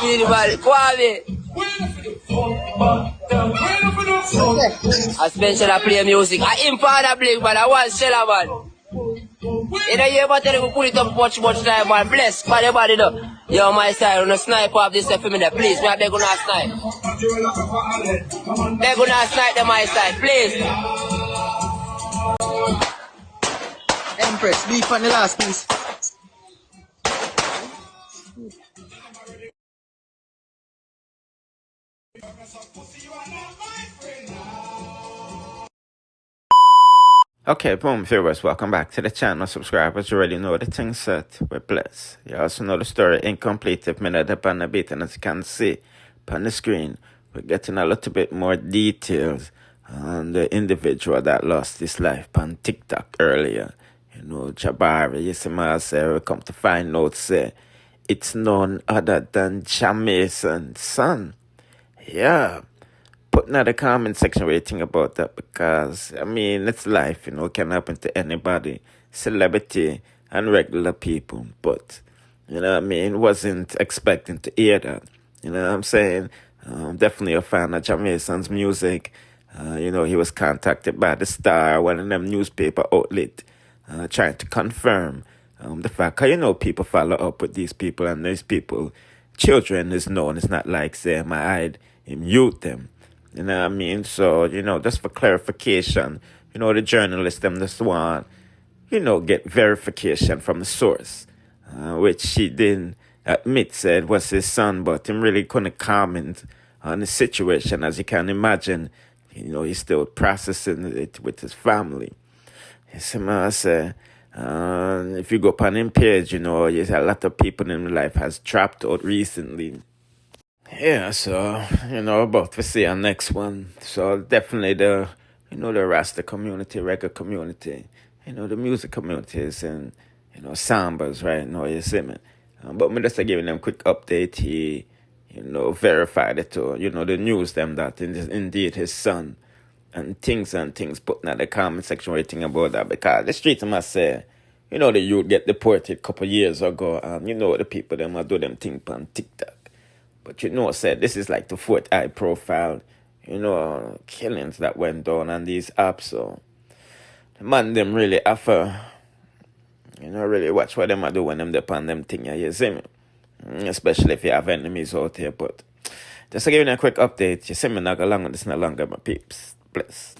Anybody, Kwame. I special I play music. I impart a blink, but I want seller, man. You know, you ever tell me put it up much time, man. Bless, for the body, though. Yo, my style, on the snipe of this for me, there. Please, me, I beg you not snipe. Beg you not snipe them, my style, please. Empress, beef on the last piece. Okay, boom, viewers, welcome back to the channel. Subscribers, you already know the thing set. We're blessed. You also know the story incomplete if minute upon the beat, and as you can see upon the screen, we're getting a little bit more details on the individual that lost his life on TikTok earlier. You know, Jabari, you see me say, we come to find out, say, it's none other than Jamaica's son. Yeah. Put in the comment section what you think about that, because, I mean, it's life, you know, it can happen to anybody, celebrity and regular people, but, you know what I mean, wasn't expecting to hear that, you know what I'm saying. I'm definitely a fan of Jamaica's music. You know, he was contacted by The Star, one of them newspaper outlet, trying to confirm the fact, cause you know, people follow up with these people, and these people, children is known, it's not like, say, my hide him youth them. You know what I mean? So, you know, just for clarification, you know, the journalists, them just want, you know, get verification from the source, which she didn't admit said was his son, but him really couldn't comment on the situation. As you can imagine, you know, he's still processing it with his family. You see what I say? If you go up on him page, you know, a lot of people in life has dropped out recently. Yeah, so, you know, about to see our next one. So definitely the, you know, the Rasta community, reggae community, you know, the music communities and, you know, sambas right now, you see me. But me just giving them quick update, he, you know, verified it to, you know, the news them that it is indeed his son. And things putting in the comment section what you think about that, because the street must say, you know, the youth get deported a couple years ago, and you know the people them do them thing on TikTok. But you know, said this is like the fourth high profile, you know, killings that went down on these apps. So the man them really offer, you know, really watch what them do when them depend them thing, you see me? Especially if you have enemies out here. But just to give you a quick update, you see me not go long with this no longer, my peeps. Bless.